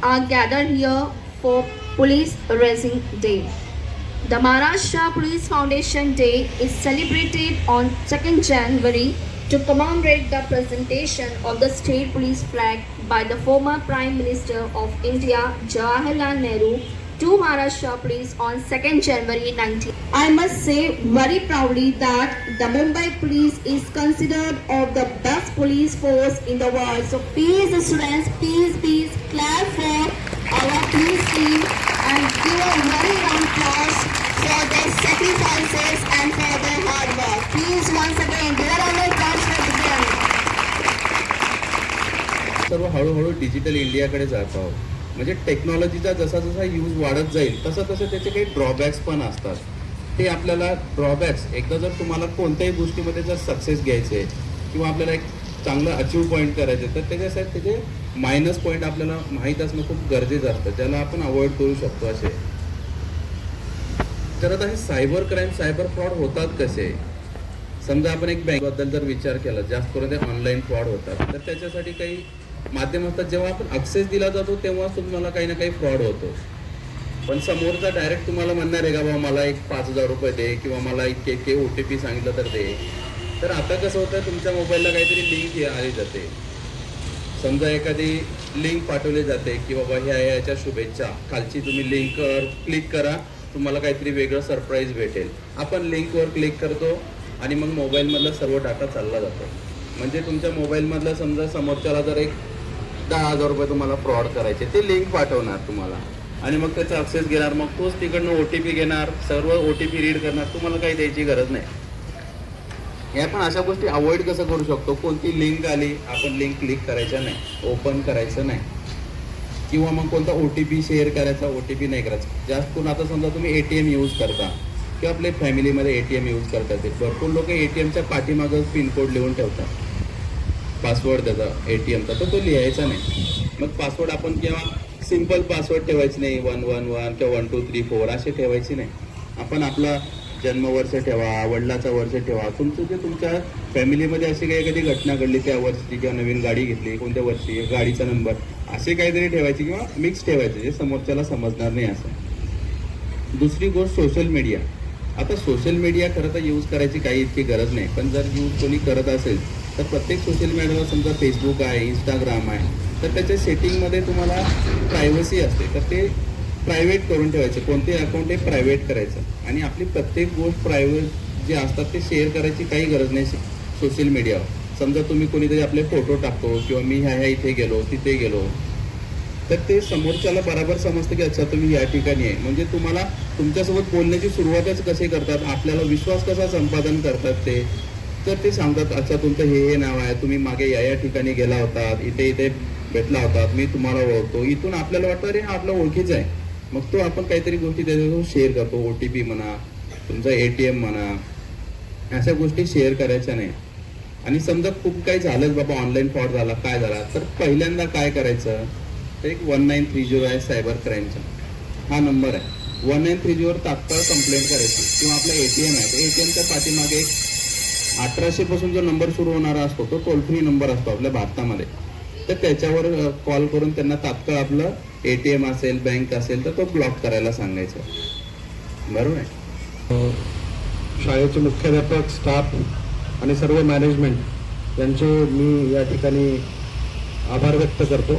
are gathered here for Police Raising Day. The Maharashtra Police Foundation Day is celebrated on 2nd January to commemorate the presentation of the state police flag by the former Prime Minister of India Jawaharlal Nehru to Maharashtra Police on 2nd January 19. I must say very proudly that the Mumbai Police is considered of the best police force in the world. So please students, please clap for our police team and give a very round applause for their sacrifices and for their hard work. Please once again give a round of applause for them. सर्व हळूहळू digital इंडियाकडे जात आहोत. म्हणजे टेक्नॉलॉजीचा जसा जसा use वाढत जाईल तसं त्याचे काही ड्रॉबॅक्स पण असतात. ते आपल्याला ड्रॉबॅक्स एकदा जर तुम्हाला कोणत्याही गोष्टीमध्ये जर सक्सेस घ्यायचे किंवा आपल्याला एक चांगलं अचीव पॉईंट करायचे तर त्याच्यासाठी त्याचे मायनस पॉईंट आपल्याला माहीत असणं खूप गरजेचं असतं, ज्याला आपण अवॉइड करू शकतो असे. तर आता हे सायबर क्राईम सायबर फ्रॉड होतात कसे. समजा आपण एक बँकबद्दल जर विचार केला, जास्त करून ते ऑनलाईन फ्रॉड होतात, तर त्याच्यासाठी काही माध्यम असतात. जेव्हा आपण ॲक्सेस दिला जातो तेव्हा तुम्हाला काही ना काही फ्रॉड होतो. पण समोरचा डायरेक्ट तुम्हाला म्हणणार आहे का बाबा मला एक 5,000 रुपये दे किंवा मला इतके OTP सांगितलं तर दे. तर आता कसं होतं, तुमच्या मोबाईलला काहीतरी लिंक आली जाते. समजा एखादी लिंक पाठवली जाते की बाबा ह्याच्या शुभेच्छा, खालची तुम्ही लिंकवर क्लिक करा, तुम्हाला काहीतरी वेगळं सरप्राईज भेटेल. आपण लिंकवर क्लिक करतो आणि मग मोबाईलमधला सर्व डाटा चालला जातो. म्हणजे तुमच्या मोबाईलमधला समजा समोरच्याला जर एक 10,000 रुपये तुम्हाला फ्रॉड करायचे, ते लिंक पाठवणार तुम्हाला आणि मग त्याचा ॲक्सेस घेणार, मग तोच तिकडनं OTP घेणार, सर्व OTP रीड करणार, तुम्हाला काही द्यायची गरज नाही. या पण अशा गोष्टी अवॉइड कसं करू शकतो. कोणती लिंक आली आपण लिंक क्लिक करायचं नाही, ओपन करायचं नाही किंवा मग कोणता OTP शेअर करायचा, OTP नाही करायचा. जास्त करून आता समजा तुम्ही ATM यूज करता किंवा आपल्या फॅमिलीमध्ये ATM यूज करतात, ते भरपूर लोक ATMच्या पाठीमागं पिनकोड लिहून ठेवतात, पासवर्ड त्याचा ATMचा, तर तो लिहायचा नाही. मग पासवर्ड आपण किंवा सिम्पल पासवर्ड ठेवायचं नाही, 111 किंवा 1234 असे ठेवायचे नाही. आपण आपला जन्मवर्ष ठेवा, वडिलाचा वर्ष ठेवा, तुमचं जे तुमच्या फॅमिलीमध्ये अशी काही एखादी घटना घडली त्या वर्षी किंवा नवीन गाडी घेतली कोणत्या वर्षी, गाडीचा नंबर असे काहीतरी ठेवायचे किंवा मिक्स ठेवायचे जे समोरच्याला समजणार नाही असं. दुसरी गोष्ट सोशल मीडिया. आता सोशल मीडिया खरं तर यूज करायची काही इतकी गरज नाही, पण जर यूज कोणी करत असेल तर प्रत्येक सोशल मीडियावर समजा फेसबुक आहे, इंस्टाग्राम आहे, तर त्याच्या सेटिंगमध्ये तुम्हाला प्रायव्हसी असते, तर ते प्रायव्हेट करून ठेवायचे. कोणते अकाउंट हे प्रायव्हेट करायचं आणि आपली प्रत्येक गोष्ट प्रायव्हेट जे असतात ते शेअर करायची काही गरज नाही सोशल मीडियावर. समजा तुम्ही कोणीतरी आपले फोटो टाकतो किंवा मी ह्या इथे गेलो तिथे गेलो, तर ते समोरच्याला बरोबर समजतं की अच्छा तुम्ही या ठिकाणी आहे. म्हणजे तुम्हाला तुमच्यासोबत बोलण्याची सुरुवातच कसे करतात, आपल्याला विश्वास कसा संपादन करतात ते, तर ते सांगतात अच्छा तुमचं हे नाव आहे, तुम्ही मागे या ठिकाणी गेला होतात, इथे भेटला होतात, मी तुम्हाला ओळखतो. इथून आपल्याला वाटतं अरे हा आपला ओळखीचा आहे. मग तो आपण काहीतरी गोष्टी त्याच्यासोबत शेअर करतो, OTP म्हणा, तुमचा ATM म्हणा, अशा गोष्टी शेअर करायच्या नाही. आणि समजा खूप काही झालंच बाबा ऑनलाईन फ्रॉड झाला, काय झाला, तर पहिल्यांदा काय करायचं, तर एक 1930 आहे सायबर क्राईमचा, हा नंबर आहे. 1930 वर तात्काळ कंप्लेंट करायची. किंवा आपला ATM आहे, तर ATMच्या पाठीमागे 1800 पासून जो नंबर सुरू होणारा असतो तो टोल फ्री नंबर असतो आपल्या भारतामध्ये, तर त्याच्यावर कॉल करून त्यांना तात्काळ आपलं ATM असेल, बँक असेल तर तो ब्लॉक करायला सांगायचं. बरोबर आहे. शाळेचे मुख्याध्यापक, स्टाफ आणि सर्व मॅनेजमेंट यांचे मी या ठिकाणी आभार व्यक्त करतो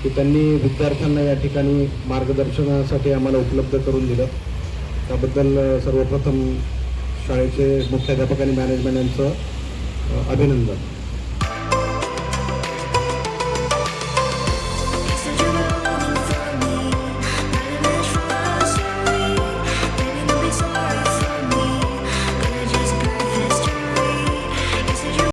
की त्यांनी विद्यार्थ्यांना या ठिकाणी मार्गदर्शनासाठी आम्हाला उपलब्ध करून दिलं. त्याबद्दल सर्वप्रथम शाळेचे मुख्याध्यापक आणि मॅनेजमेंट यांचं अभिनंदन.